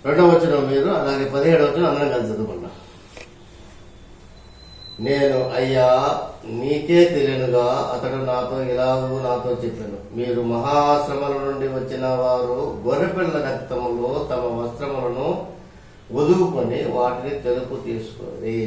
రెండవ వచనం మీరు, అలాగే 17వ వచనం అందరం కలిసి చదువుకున్నాం. నేను అయ్యా నీకే తెలియనుగా అతడు నాతో చెప్పాను, మీరు మహాశ్రమల నుండి వచ్చిన వారు గొర్రెపిల్ల రక్తములో తమ వస్త్రములను వదులుకొని వాటిని తెలుపు తీసుకొని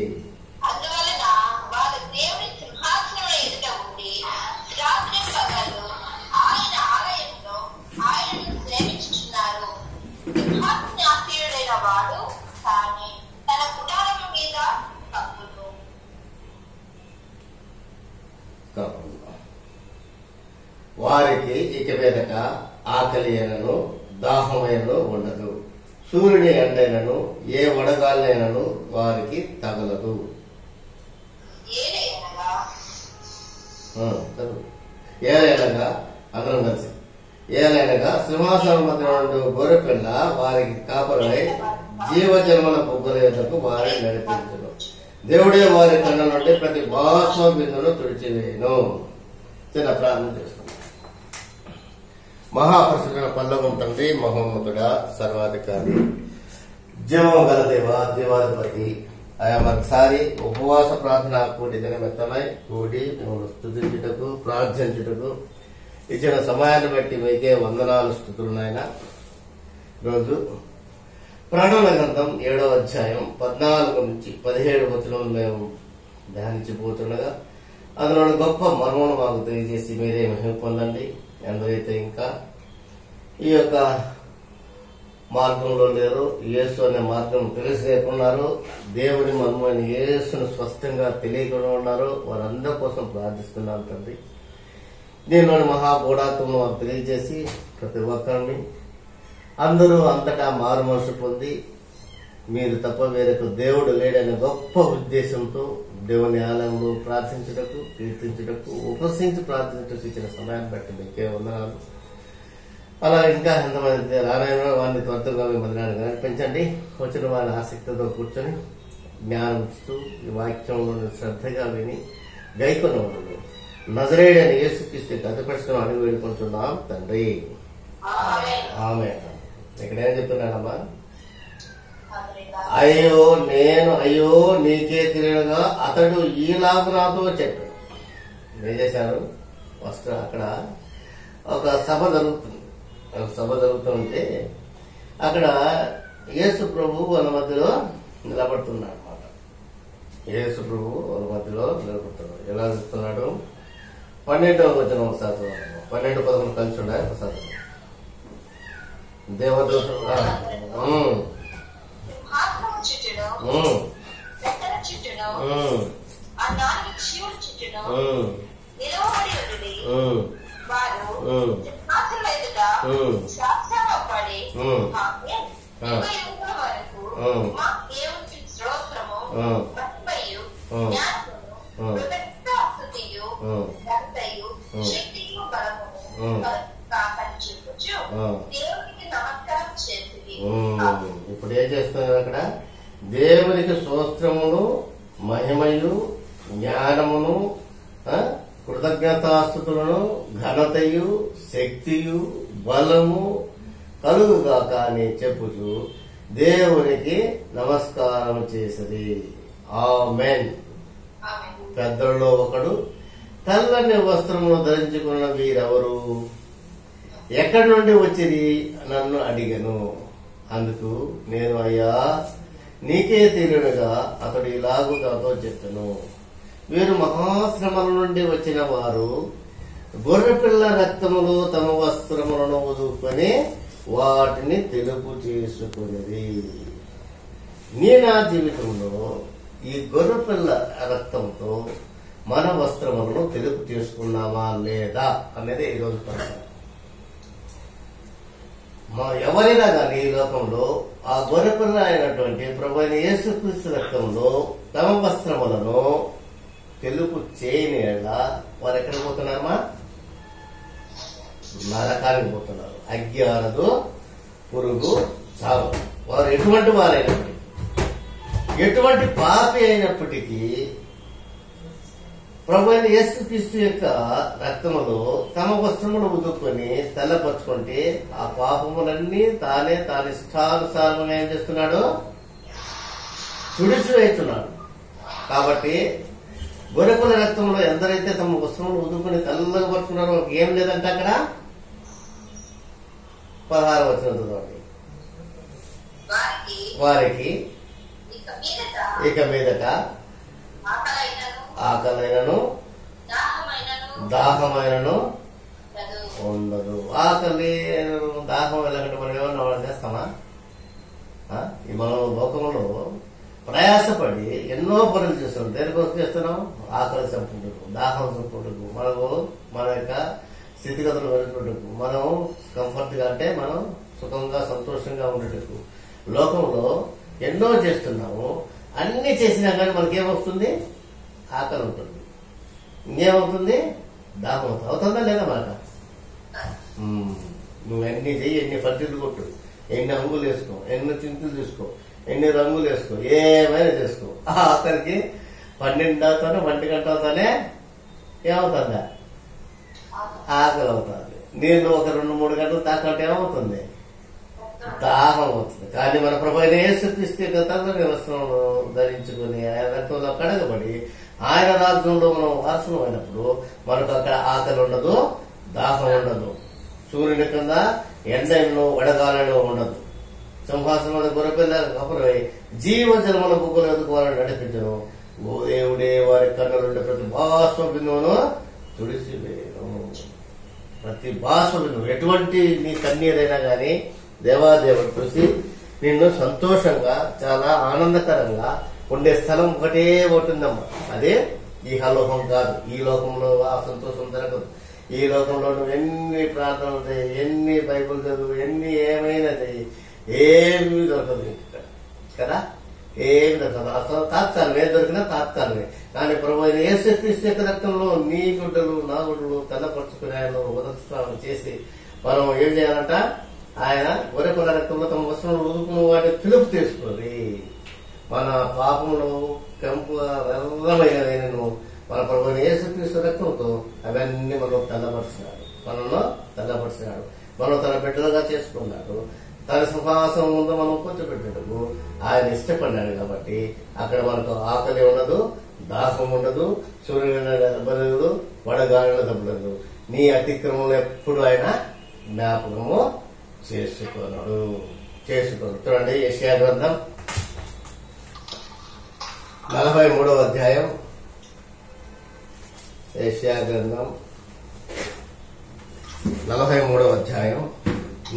వారికి ఇక మీదట ఆకలి అయినను దాహమైనను ఉండదు, సూర్యుని ఎండైనను ఏ వడగాలైనను వారికి తగలదు. ఏలైనగా అందరం కలిసి, ఏలైనగా సింహాసనం మధ్య నుండి గొర్రెపిల్ల వారికి కాపరై జీవజన్మల బొగ్గుల యొద్దకు వారిని నడిపించును. దేవుడే వారి కళ్ళ నుండి ప్రతి బాష్ప బిందును తుడిచివేయును. చిన్న ప్రార్థన చేస్తున్నాం. మహాపరిశుద్ధ పల్లవం తండ్రి, మహోన్నతుడా, సర్వాధికారి, జీవం గల దేవ, దేవాధిపతి, ఆయా మరొకసారి ఉపవాస ప్రార్థన కూడి దినమెత్తమై కూడి మిమ్మల్ని స్తుతించుటకు ప్రార్థించుటకు ఇచ్చిన సమయాన్ని బట్టి మీకే వందనాలు, స్తుతులు నాయన. రోజు ప్రకటన గ్రంథం 7వ అధ్యాయం 14 నుంచి 17 వచనం మేము ధ్యానించిపోతుండగా అందులో గొప్ప మర్మను మాకు తెలియజేసి మీరే మహిమ పొందండి. ఎందరైతే ఇంకా ఈ యొక్క మార్గంలో లేరు, యేసు అనే మార్గం తెలియకున్నారు, దేవుని మర్మమైన యేసును స్పష్టంగా తెలియకుండా ఉన్నారు, వారందరి కోసం ప్రార్థిస్తున్నాను తండ్రి. దీనిలోని మహాగూఢాత్మను మాకు తెలియజేసి ప్రతి ఒక్కరిని అందరూ అంతటా మారు మనసు పొంది మీరు తప్ప వేరొక దేవుడు లేడనే గొప్ప ఉద్దేశంతో దేవుని ఆలయంలో ప్రార్థించుటకు, కీర్తించుటకు, ఉపసించి ప్రార్థించుటకు ఇచ్చిన సమయాన్ని బట్టి మీకే వందనాలు. అలా ఇంకా ఎంతమంది రానైనా వారిని త్వరగా మీ మందిరాన్ని నడిపించండి. వచ్చిన వారిని ఆసక్తితో కూర్చొని జ్ఞానం ఇస్తూ ఈ వాక్యంలో శ్రద్ధగా విని గైకొని ఉండండి. నజరేయుడైన యేసుక్రీస్తు అతిపరిశ్రమ అడిగి వేడుకుంటున్నాం తండ్రి, ఆమె. ఇక్కడ ఏం చెప్తున్నాడమ్మా? అయ్యో నీకే తెలియగా అతడు ఈలాగు నాతో చెప్పాడు. ఏం చేశారు? ఫస్ట్ అక్కడ ఒక సభ జరుగుతుంటే అక్కడ యేసు ప్రభు వాళ్ళ మధ్యలో నిలబడుతున్నాడు అనమాట. యేసు ప్రభు వాళ్ళ మధ్యలో నిలబడుతున్నాడు. ఎలా చెప్తున్నాడు? 12వ వచనం ఒకసారి 12-11 కలిసి ఉండాలి. ఒకసారి దేవదూత ఇప్పుడు ఏం చేస్తున్నారు అక్కడ? దేవునికి స్తోత్రమును, మహిమయు, జ్ఞానమును, కృతజ్ఞతాస్తుతులను, ఘనతయు, శక్తియు, బలము కలుగుగాక అని చెప్పుచు దేవునికి నమస్కారం చేసది. ఆమేన్. పెద్దల్లో ఒకడు, తెల్లని వస్త్రమును ధరించుకున్న వీరెవరు, ఎక్కడి నుండి వచ్చింది నన్ను అడిగను. అందుకు నేను అయ్యా నీకే తెలియనుగా అతడు ఇలాగూ నాతో చెప్పాను, వీరు మహాశ్రమల నుండి వచ్చిన వారు గొర్రెపిల్ల రక్తములు తమ వస్త్రములను వదులుకొని వాటిని తెలుపు చేసుకునేది. నా జీవితంలో ఈ గొర్రెపిల్ల రక్తంతో మన వస్త్రములను తెలుపు చేసుకున్నామా లేదా అనేది ఈరోజు ప్రశ్న. ఎవరైనా కానీ ఈ లోకంలో ఆ గొర్రెపిల్ల అయినటువంటి ప్రభువైన యేసుక్రీస్తు రక్తంలో తమ వస్త్రములను తెలుపు చేయని వారు ఎక్కడ పోతున్నారమ్మా? నరకానికి పోతున్నారు. అగ్గి ఆరదు, పురుగు చావు. వారు ఎటువంటి వారైనప్పటికీ, ఎటువంటి పాపి అయినప్పటికీ ప్రభు అయిన యేసుక్రీస్తు యొక్క రక్తములో తమ వస్త్రములు ఉదుక్కొని తెల్లపరుచుకుంటే ఆ పాపములన్నీ తాను ఇష్టానుసారంగా ఏం చేస్తున్నాడు? తుడిచివేస్తున్నాడు. కాబట్టి గొర్రెపిల్ల రక్తంలో ఎందరైతే తమ వస్త్రములు ఉదుకుని తెల్లగా పరుచుకున్నారో ఏం లేదంటే అక్కడ 16వ వచనం చదవండి. వారికి ఇక మీదట ఆకలైనను దాహమైనను ఉండదు. ఆకలి దాహం వెళ్ళకంటే మనం ఏమన్నా చేస్తామా? మనం లోకంలో ప్రయాసపడి ఎన్నో పనులు చేస్తున్నాం. దేనికోసం చేస్తున్నాం? ఆకలి చంపుకుంటుకు, దాహం చంపుకుంటుకు, మనకు మన యొక్క స్థితిగతులు వెళ్తుంటకు, మనం కంఫర్ట్ గా అంటే మనం సుఖంగా సంతోషంగా ఉండేటకు లోకంలో ఎన్నో చేస్తున్నాము. అన్ని చేసినా కానీ మనకేమవుతుంది? ఆకలి ఉంటుంది. ఇంకేమవుతుంది? దాహం అవుతుంది. అవుతుందా లేదా మాట? నువ్వు ఎన్ని చెయ్యి, ఎన్ని పద్ధతులు కొట్టు, ఎన్ని అంగులు వేసుకో, ఎన్ని చింతలు తీసుకో, ఎన్ని రంగులు వేసుకో, ఏమైనా చేసుకో, ఆఖరికి 12 అవుతానే 1 గంట అవుతానే ఏమవుతుందా? ఆకలి అవుతుంది. నీళ్ళు ఒక 2-3 గంటలు తాకంటే ఏమవుతుంది? దాహం అవుతుంది. కానీ మన ప్రభు అయిన యేసుక్రీస్తు యొక్క తెల్లని వస్త్రములు ధరించుకుని ఆయన రక్తంలో కడగబడి ఆయన రాజ్యంలో మనం వారసులం అయినప్పుడు మనకు అక్కడ ఆకలి ఉండదు, దాహం ఉండదు. సూర్యుని కింద ఎండలో వడగాలలో ఉండదు. సింహాసనం గొర్రెపిల్ల కపురై జీవజలముల బుగ్గలు ఎదుకోవాలని నడిపించను. దేవుడే వారి కన్నులుండే ప్రతి బాష్ప బిందువును తుడిసివేయను. ప్రతి బాష్ప బిందువు, ఎటువంటి నీ కన్నీరైనా గాని దేవాదేవుడు చూసి నిన్ను సంతోషంగా చాలా ఆనందకరంగా ఉండే స్థలం ఒకటే ఉంటుందమ్మా. అదే ఈ హలోకం కాదు. ఈ లోకంలో ఆ సంతోషం జరగదు. ఈ లోకంలో నువ్వు ఎన్ని ప్రార్థనలు చేయి, ఎన్ని బైబుల్ చదువు, ఎన్ని ఏమైనా చెయ్యి, ఏమీ దొరకదు ఇక్కడ కదా. ఏమి దొరకదు. అసలు తాత్కాలమే, దొరికినా తాత్కాలమే. కానీ ప్రభు అయిన యేసుక్రీస్తు యొక్క రక్తంలో నీ గుడ్డలు నా గుడ్డలు తెల్లపరుచుకుని ఆయన ఉదస్నానం చేసి మనం ఏం చేయాలంట? ఆయన గొర్రెపిల్ల రక్తంలో తమ వస్త్రములు ఉదుకుని వాటి పిలుపు తీసుకుని మన పాపములు వెల్లమైనను మన ప్రభు యేసుక్రీస్తు రక్తంతో అవన్నీ మనం తెల్లపరిచినాడు. మనం తన బిడ్డలుగా చేసుకున్నాడు. తన సింహాసనం ముందు మనం కూర్చోబెట్టేందుకు ఆయన ఇష్టపడ్డాడు. కాబట్టి అక్కడ మనకు ఆకలి ఉండదు, దాహం ఉండదు, సూర్యుని దెబ్బలేదు, వడగాలిన దెబ్బలేదు. నీ అతిక్రమం ఎప్పుడు ఆయన జ్ఞాపకము చేసుకోడు. చూడండి, యెషయా గ్రంథం 43వ అధ్యాయం. యెషయా గ్రంథం 43వ అధ్యాయం.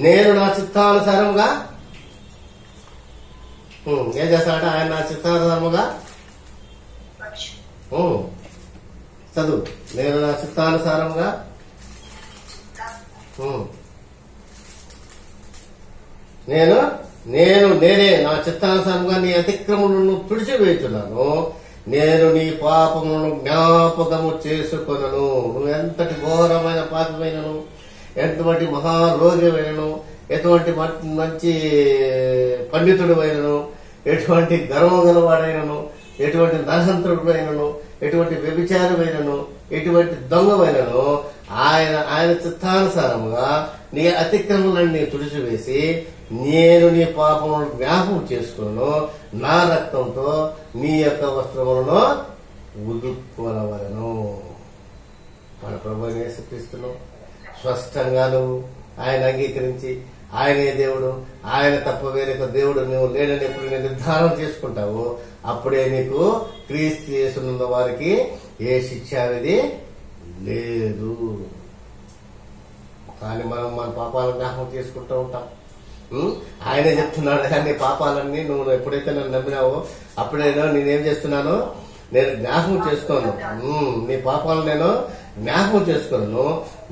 నేను నా చిత్తానుసారంగా ఏం చేస్తానంటే ఆయన నా చిత్తానుసారముగా చదువు. నేను నా చిత్తానుసారంగా నేనే నా చిత్తానుసారంగా నీ అతిక్రమములను తుడిచివేయుచున్నాను. నేను నీ పాపములను జ్ఞాపకము చేసుకొనను. నువ్వు ఎంతటి ఘోరమైన పాపమైనను, ఎటువంటి మహారోగ్యమైనను, ఎటువంటి మంచి పండితుడు అయినను, ఎటువంటి గర్వం గలవాడైనను, ఎటువంటి నరహంత్రుడైనను, ఎటువంటి వ్యభిచారమైనను, ఎటువంటి దొంగమైనను ఆయన చిత్తానుసారముగా నీ అతిక్రమలన్నీ తుడిచివేసి నేను నీ పాపములను జ్ఞాపకం చేసుకున్నాను. నా రక్తంతో నీ యొక్క వస్త్రములను ఉదుక్కొనవలెను. మన ప్రభువుని యేసుక్రీస్తును స్పష్టంగా నువ్వు ఆయన అంగీకరించి ఆయనే దేవుడు, ఆయన తప్ప వేరొక దేవుడు నువ్వు లేడని ఎప్పుడు నేను నిర్ధారణ చేసుకుంటావు. అప్పుడే నీకు క్రీస్తు యేసునున్న వారికి ఏ శిక్ష అనేది లేదు. కానీ మనం మన పాపాలను జ్ఞాపకం చేసుకుంటూ ఉంటాం. ఆయనే చెప్తున్నాడు కానీ పాపాలన్నీ నువ్వు ఎప్పుడైతే నన్ను నమ్మినావో అప్పుడైనా నేనేం చేస్తున్నాను? నేను జ్ఞాపకం చేసుకోను. నీ పాపాలను నేను జ్ఞాపకం చేసుకోను.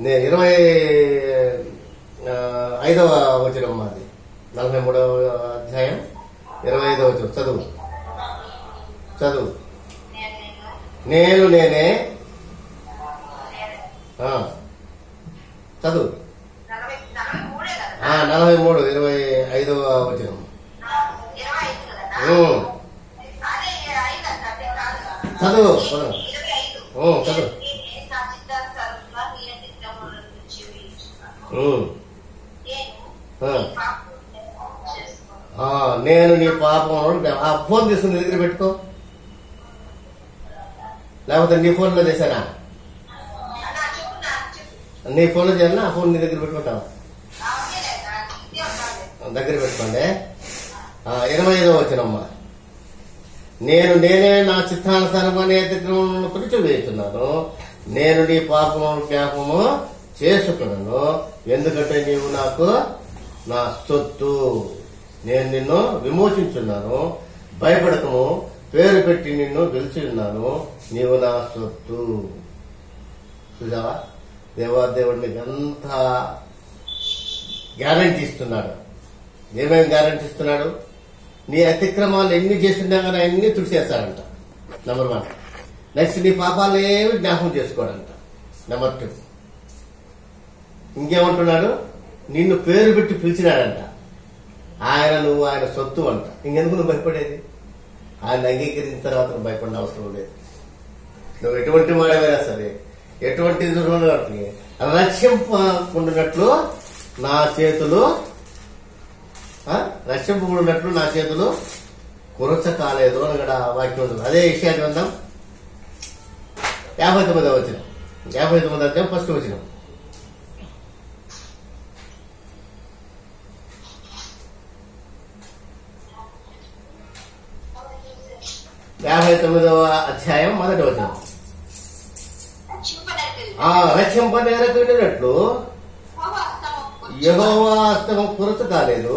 నేను 25వ వచనం మాది 43వ అధ్యాయం 25వ వచనం చదువు. నేనే చదువు. 43 25వ వచనం. చదువు. చదువు. నేను నీ పాపం. ఆ ఫోన్ తీసుకుని దగ్గర పెట్టుకో, లేకపోతే నీ ఫోన్ లో చేశానా? నీ ఫోన్ లో చేయాలన్నా ఆ ఫోన్ నీ దగ్గర పెట్టుకుంటావా? దగ్గర పెట్టుకోండి. 25వ వచనమ్మా. నేనే నా చిత్తానుసారమనే అతిక్రమములను తుడిచివేయుచున్నాను. నేను నీ పాపములను జ్ఞాపకము చేసుకున్నాను. ఎందుకంటే నీవు నాకు నా సొత్తు. నేను నిన్ను విమోచించున్నాను. భయపడకము, పేరు పెట్టి నిన్ను పిలిచి ఉన్నాను. నీవు నా సొత్తు. చూసావా, దేవాదేవుడిని ఎంత గ్యారంటీ ఇస్తున్నాడు. ఏమేమి గ్యారంటీ ఇస్తున్నాడు? నీ అతిక్రమాలు ఎన్ని చేస్తున్నా కానీ అన్ని తుడిచేస్తాడంట. నెంబర్ 1. నెక్స్ట్, నీ పాపాలు ఏమి జ్ఞాపకం చేసుకోడంట. నెంబర్ 2, ఇంకేమంటున్నాడు? నిన్ను పేరు పెట్టి పిలిచినాడంట. నువ్వు ఆయన సొత్తు అంట. ఇంకెందుకు నువ్వు భయపడేది? ఆయన అంగీకరించిన తర్వాత నువ్వు భయపడిన అవసరం లేదు. నువ్వు ఎటువంటి వాడమైనా సరే, ఎటువంటి రక్షింపకుండినట్లు నా చేతులు రక్షింపకుండినట్లు నా చేతులు కురచ కాలేదు అని ఇక్కడ వాక్యం ఉంటుంది. అదే విషయాన్ని గ్రంథం 59వ వచనం. 59వ అధ్యాయం 1వ వచనం. అధ్యాయం 1వ వచనం. రక్షింపనేరకుండినట్లు యెహోవా హస్తము కురచ కాలేదు,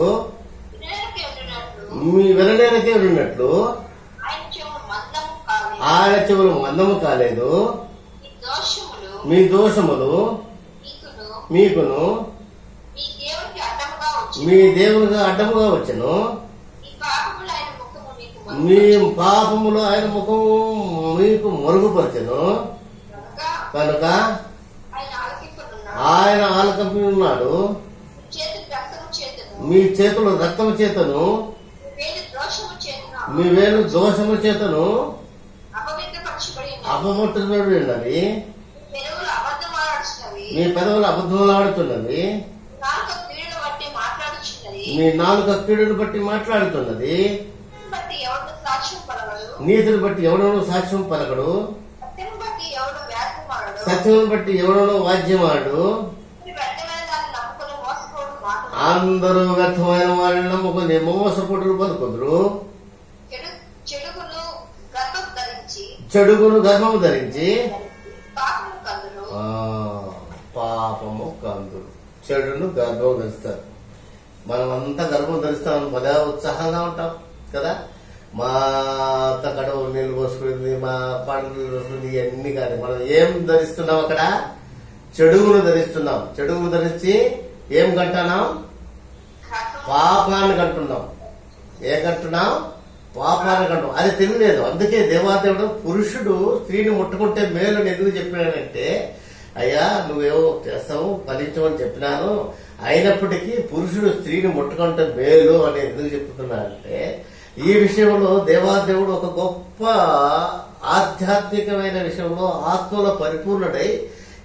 మీ విననేరకే ఉన్నట్లు ఆయన చెవులు మందము కాలేదు. మీ దోషములు మీకును మీ దేవునిగా అడ్డముగా వచ్చెను. మీ పాపములు ఆయన ముఖము మీకు మరుగుపరచెను. కనుక ఆయన ఆలకంపి ఉన్నాడు. మీ చేతులు రక్తము చేతను, మీ వేలు దోషము చేతను అపవిత్రపడి ఉన్నవి. మీ పెదవులు అబద్ధములాడుతున్నవి. మీ నాలుక కీడును బట్టి మాట్లాడుతున్నది. నీతిని బట్టి ఎవడనూ సాక్ష్యం పలకడు. సత్యం బట్టి ఎవడనూ వాద్యమాడు. అందరూ వ్యర్థమైన వారిని నమ్ముకుని మోసపోటులు పలుకుదురు. చెడుగును గర్భము ధరించి పాపము కందురు. చెడును గర్భం ధరిస్తారు. మనం అంతా గర్భం ధరిస్తాం, భలే ఉత్సాహంగా ఉంటాం కదా. మా అత్త కడవ నీళ్ళు పోసుకుంది, మా పండ్లు పోసుకుంది, ఇవన్నీ కానీ మనం ఏం ధరిస్తున్నాం? అక్కడ చెడుగును ధరిస్తున్నాం. చెడుగును ధరించి ఏం కంటున్నాం? పాపాన్ని కంటున్నాం. ఏం కంటున్నాం? పాపాన్ని కంటున్నాం. అది తెలియలేదు. అందుకే దేవాదేవుడు పురుషుడు స్త్రీని ముట్టుకుంటే మేలు ఎందుకు చెప్పినాడంటే, అయ్యా నువ్వేమో చేస్తావు ఫలించమని చెప్పినాను, అయినప్పటికీ పురుషుడు స్త్రీని ముట్టుకుంటే మేలు అని ఎందుకు చెప్తున్నాడంటే, ఈ విషయంలో దేవాదేవుడు ఒక గొప్ప ఆధ్యాత్మికమైన విషయంలో ఆత్మలో పరిపూర్ణుడై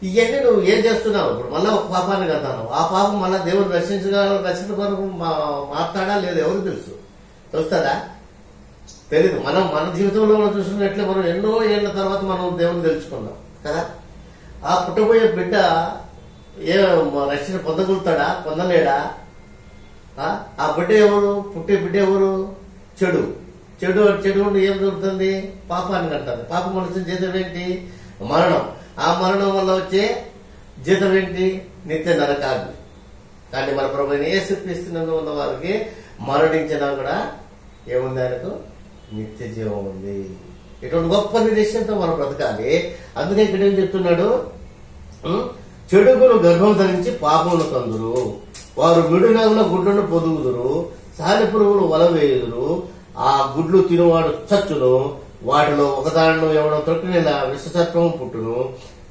ఇవన్నీ నువ్వు ఏం చేస్తున్నావు? ఇప్పుడు మళ్ళీ ఒక పాపాన్ని కడతాను. ఆ పాపం మళ్ళీ దేవుడు రక్షణ కొరకు మాట్లాడా లేదు ఎవరికి తెలుసు? తెలుస్తుందా? తెలీదు. మనం మన జీవితంలో చూసుకున్నట్లే మనం ఎన్నో ఏళ్ల తర్వాత మనం దేవుని తెలుసుకున్నాం కదా. ఆ పుట్టబోయే బిడ్డ ఏ రక్షణ పొందగలుగుతాడా? పొందలేడా? ఆ బిడ్డ ఎవరు? పుట్టే బిడ్డ ఎవరు? చెడు. చెడు చెడు ఏం దొరుకుతుంది? పాపాన్ని కంటారు. పాపం వచ్చిన జీతం ఏంటి? మరణం. ఆ మరణం వల్ల వచ్చే జీతం ఏంటి? నిత్య నరకాగ్ని. కానీ మన ప్రభువుని యేసుక్రీస్తునందు ఉన్న వారికి మరణించినా కూడా ఏముంది? ఆయనకు నిత్య జీవం ఉంది. ఇటువంటి గొప్ప నిరీక్షణతో మనం బ్రతకాలి. అందుకే ఇక్కడ ఏం చెప్తున్నాడు? చెడుగును గర్భం ధరించి పాపమును కందురు. వారు మిడునగల గుడ్లను పొదుగుదురు. సాలి పురుగులు వల వేయుదురు. ఆ గుడ్లు తినువాడు చచ్చును. వాటిలో ఒకదానిలో ఎవడో తొట్టిన విషసత్వం పుట్టును.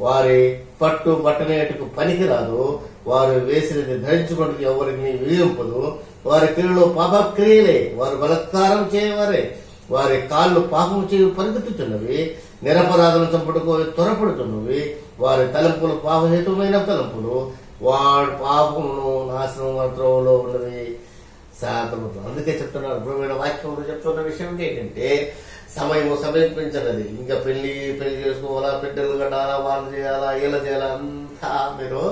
వారి పట్టు బట్టనేటుకు పనికి రాదు. వారు వేసినది ధరించుకుంటూ ఎవరికి విధింపదు. వారి క్రియలో పాపక్రియలే. వారు బలత్కారం చేయవారే. వారి కాళ్ళు పాపము చేయి పరిగెత్తుతున్నవి. నిరపరాధులను చంపుటకు త్వరపడుతున్నవి. వారి తలంపులు పాపహేతుమైన తలంపులు. వాడు పాపమును నాశనం త్రోవలో ఉన్నవి శాంతము. అందుకే చెప్తున్నారు ప్రభువైన వాక్యంలో చెప్తున్న విషయం ఏంటంటే, సమయము సమీపించినది. ఇంకా పెళ్లి చేసుకోవాలా, బిడ్డలు కట్టాలా, వాళ్ళు చేయాలా, ఇలా చేయాలా, అంతా మీరు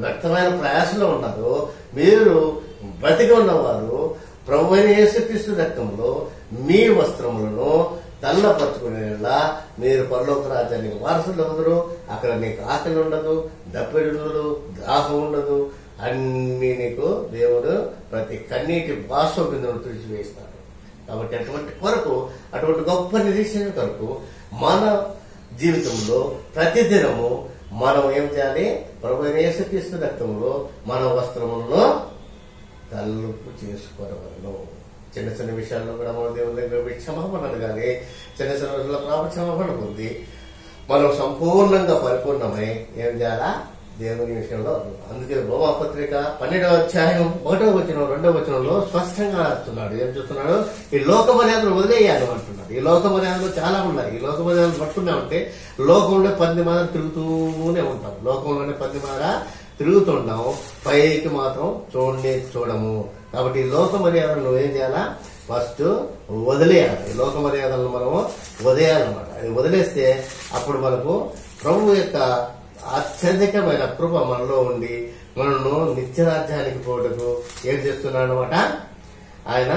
వ్యక్తమైన ప్రయాసంలో ఉన్నారు. మీరు బ్రతికి ఉన్నవారు ప్రభువైన యేసుక్రీస్తు రక్తంలో మీ వస్త్రములను తల్లపరుచుకునేలా మీరు పరలోక రాజ్యానికి వారసులు అవుతారు. అక్కడ నీకు ఆకలి ఉండదు, దప్పిడి ఉండదు, దాహం ఉండదు. అన్ని నీకు దేవుడు ప్రతి కన్నీటి బాష్ప బిందువును తుడిచివేస్తాడు. కాబట్టి అటువంటి గొప్ప నిరీక్షణ కొరకు మన జీవితంలో ప్రతిదినము మనం ఏం చేయాలి? ప్రభువైన యేసుక్రీస్తు రక్తంలో మన వస్త్రములను తల్లుపు చేసుకోవడం. చిన్న చిన్న విషయాల్లో కూడా మన దేవుని దగ్గర క్షమాపణ అడగాలి. చిన్న చిన్న రోజుల ప్రాప క్షమాపణ పొంది మనం సంపూర్ణంగా పరిపూర్ణమై ఏం చేయాలా? దేవుని విషయంలో. అందుకే రోమాపత్రిక 12వ అధ్యాయం 1వ వచనం 2వ వచనంలో స్పష్టంగా రాస్తున్నాడు. ఏం చూస్తున్నాడు? ఈ లోక మర్యాదలు వదిలేయాలి అంటున్నాడు. ఈ లోక మర్యాదలు చాలా ఉన్నాయి. ఈ లోక మర్యాదలు పట్టుకున్నామంటే లోకంలో 10 మార తిరుగుతూనే ఉంటాం. లోకంలోనే 10 మార తిరుగుతుంటాం, పైకి మాత్రం చూడము. కాబట్టి ఈ లోక మర్యాదలు నువ్వు ఏం చేయాలా? ఫస్ట్ వదిలేయాలి. ఈ లోక మర్యాదలను మనము వదిలేయాలన్నమాట. అది వదిలేస్తే అప్పుడు మనకు ప్రభు యొక్క అత్యధికమైన కృప మనలో ఉండి మనను నిత్యరాజ్యానికి పోవటకు ఏం చేస్తున్నాడు అనమాట? ఆయన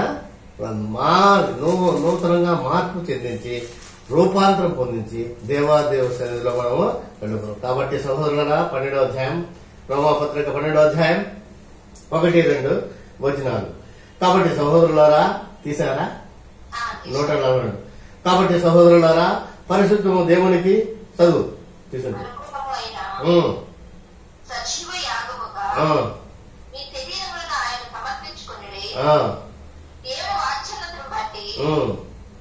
నూతనంగా మార్పు చెందించి రూపాంతరం పొందించి దేవాదేవ సన్నిధిలో మనము వెళ్ళుకున్నాం. కాబట్టి సహోదరులారా, 12వ అధ్యాయం రోమాపత్రిక 12వ అధ్యాయం 1-2 వచనాలు. కాబట్టి సహోదరులారా, తీసారా? 140. కాబట్టి సహోదరులారా, పరిశుద్ధము దేవునికి చదువు తీసుకుంటాం. సజీవ యాగముగా మీ శరీరములను ఆయన సమర్పించుకొనుడి. దేవ వాత్సల్యతను బట్టి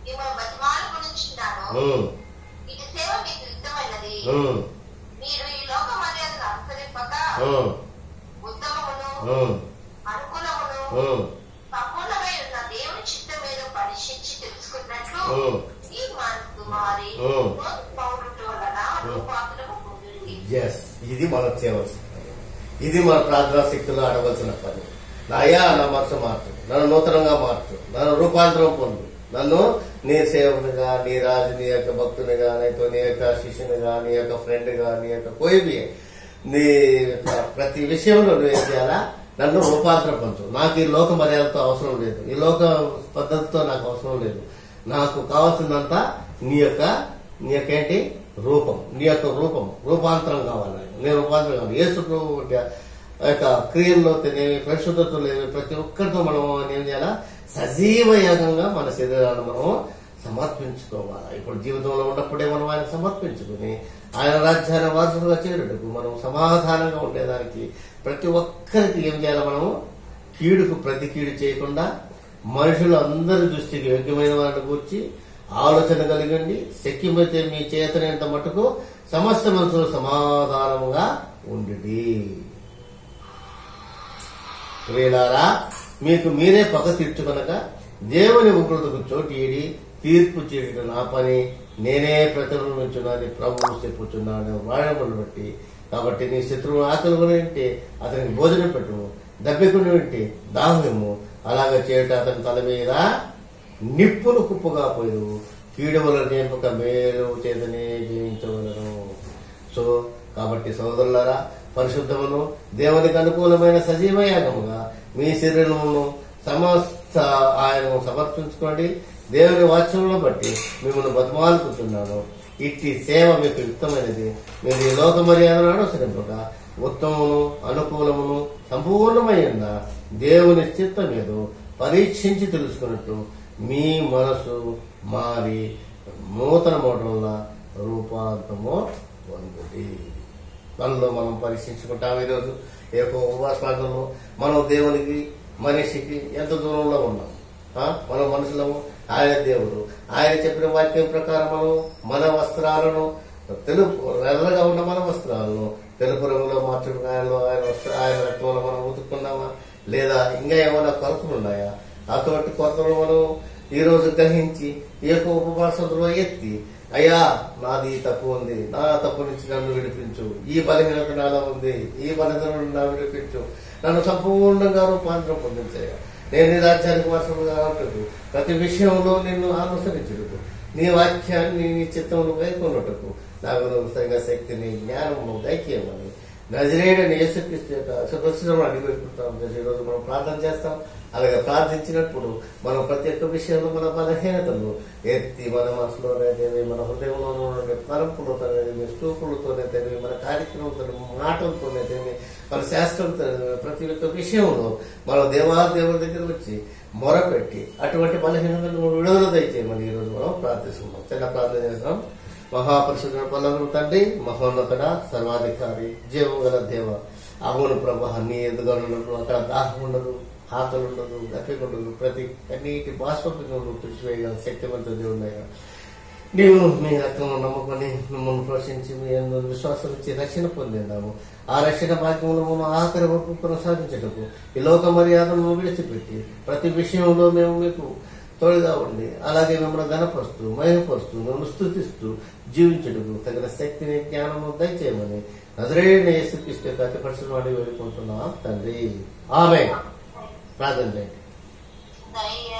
మిమ్మల్ని బతిమాలుకొనుచున్నాను. ఇటు సేవ మీకు యుద్ధమైనది. మీరు ఈ లోక మర్యాదను అనుసరింపక ఉత్తమమును అనుకూలమును సంపూర్ణమై ఉన్న దేవుని చిత్తం మీద పరీక్షించి తెలుసుకున్నట్లు ఈ మనసు మారి పౌరుల వలన రూపాంతరము పొందుడి. ఇది మనం చేయవలసిన పని. ఇది మన ప్రార్థనా శక్తిలో ఆడవలసిన పని. నాయా, నా మనసు మార్చు, నన్ను నూతనంగా మార్చు, నన్ను రూపాంతరం పొందు, నన్ను నీ సేవకునిగా, నీ రాజు, నీ యొక్క భక్తునిగా, నీ యొక్క శిష్యునిగా, నీ యొక్క ఫ్రెండ్ గా, నీ యొక్క కోయిబి, నీ ప్రతి విషయంలో నువ్వు ఏం చేయాలా? నన్ను రూపాంతరం పొందు. నాకు ఈ లోక మర్యాదతో అవసరం లేదు, ఈ లోక పద్ధతితో నాకు అవసరం లేదు. నాకు కావాల్సిందంతా నీ యొక్క ఏంటి? రూపం. నీ యొక్క రూపాంతరం కావాలి. నేను రూపాంతరం కావాలి. యేసు యొక్క క్రియల్లో తెలియని, పరిశుద్ధతలో లేని ప్రతి ఒక్కరితో మనం ఏం చేయాలా? సజీవ యాగంగా మన శరీరాన్ని మనం సమర్పించుకోవాలి. ఇప్పుడు జీవితంలో ఉన్నప్పుడే మనం ఆయన సమర్పించుకుని ఆయన రాజ్యాన్ని వారసులుగా చేరుటకు మనం సమాధానంగా ఉండేదానికి ప్రతి ఒక్కరికి ఏం చేయాలి? మనము కీడుకు ప్రతి కీడు చేయకుండా మనుషులు అందరి దృష్టికి యోగ్యమైన వారిని కూర్చి ఆలోచన కలిగండి. శక్యమైతే మీ చేతనంత మటుకు సమస్త మనుషులు సమాధానముగా ఉండి. ప్రియులారా, మీకు మీరే పగ తీర్చుకొనక దేవుని ఉగ్రతకు చోటు ఇడి తీర్పు చేయడం నా పని, నేనే ప్రతిబింబించున్నాను ప్రభువు చెప్పుచున్నాను వాడములు బట్టి. కాబట్టి నీ శత్రువు ఆకలి వింటే అతనికి భోజనం పెట్టుము, దప్పికుని వింటే దాహము. అలాగ చేయట అతని తల మీద నిప్పులు కుప్పుగా పోయి కీడువల నేర్పక మేలు చేతనే జయించవలను. సో కాబట్టి సోదరులారా, పరిశుద్ధమును దేవునికి అనుకూలమైన సజీవ యాగముగా మీ శరీరమును సమస్త ఆయన సమర్పించుకోండి. దేవుని వాక్యములను బట్టి మిమ్మల్ని బతిమాలుకుంటున్నాను. ఇట్టి సేవ మీకు యుక్తమైనది. మీరు ఈ లోక మర్యాదను అనుసరింపక ఉత్తమమును అనుకూలమును సంపూర్ణమై ఉన్న దేవుని చిత్తం మీద పరీక్షించి తెలుసుకున్నట్టు మీ మనసు మారి నూతన మోడల రూపాంతము పొందుడి. మనలో మనం పరీక్షించుకుంటాం. ఈరోజు ఉపవాసాలలో మనం దేవునికి మనిషికి ఎంత దూరంలో ఉన్నాం. మన మనుషులము, ఆయన దేవుడు. ఆయన చెప్పిన వాక్యం ప్రకారం మనం మన వస్త్రాలను ఎర్రగా ఉన్న మన వస్త్రాలను తెలుపు రంగులో మార్చుకున్నాయో ఆయన రక్తంలో మనం ఉతుక్కున్నామా, లేదా ఇంకా ఏమైనా కొరతలు ఉన్నాయా? అటువంటి కొరతలు మనం ఈ రోజు గ్రహించి ఈ యొక్క ఉపవాసంలో ఎత్తి, అయ్యా నాది తప్పు ఉంది, నా తప్పు నుంచి నన్ను విడిపించు, ఈ బలహీనత నాలో ఉంది, ఈ బలహీనత నుండి నన్ను విడిపించు, నన్ను సంపూర్ణంగా రూపాంతరం పొందించాయా. నేను నీ రాజ్యానికి వారసుడుగా ఉంటూ ప్రతి విషయంలో నిన్ను అనుసరించుటకు, నీ వాక్యాన్ని నీ చిత్తంలో వైకొన్నటకు నాకు సరిగా శక్తిని, జ్ఞానము దయచేయమని నజరేయుడైన యేసుక్రీస్తు యొక్క సురక్షితంలో అడిగి పెట్టుకుంటాం. ఈరోజు మనం ప్రార్థన చేస్తాం. అలాగే ప్రార్థించినప్పుడు మనం ప్రతి ఒక్క విషయంలో మన బలహీనతను ఎత్తి మన మనసులోనైతేనే, మన హృదయంలోనే, తలంపులతోనేమి, చూపులతోనైతేనే, మన కార్యక్రమంతో, మాటలతోనైతేనే, మన శాస్త్రంతో, ప్రతి ఒక్క విషయంలో మనం దేవుడి దగ్గర వచ్చి మొరపెట్టి అటువంటి బలహీనతను విడుదల దయచేయమని ఈరోజు మనం ప్రార్థిస్తున్నాం. చిన్న ప్రార్థన చేస్తాం. మహాపరిశుద్ధ పల్లవులు తండ్రి, మహోన్నతుడ, సర్వాధికారి, జీవం గల దేవ, అవును ప్రభా, నీ ఎదుగా ఉండదు, అక్కడ దాహం ఉండదు, ఆకలి ఉండదు, దప్పిక ఉండదు, ప్రతి కన్నీటి బాష్పంలో తుడిచివేయగల శక్తివంతుడు దేవుడయ్యా. నీవు మీ రక్తంలో నమ్ముకొని మిమ్మల్ని ప్రోత్సహించి మీ విశ్వాసం ఇచ్చి రక్షణ పొందినాము. ఆ రక్షణ భాగ్యంలో మనం ఆఖరి వరకు కొనసాగించటకు ఈ లోక మర్యాదలను విడిచిపెట్టి ప్రతి విషయంలో మేము మీకు తోడుగా ఉండి అలాగే మిమ్మల్ని ఘనపరుస్తూ, మహిమపరుస్తూ, మిమ్మల్ని స్తుతిస్తూ జీవించటకు తగిన శక్తిని, జ్ఞానము దయచేయమని నజరేయుడైన యేసుక్రీస్తు యొక్క అతి పరిశుద్ధ వాడి వేడుకుంటున్నాం తండ్రి. ఆమేన్. ప్రార్థన చేయండి. దయ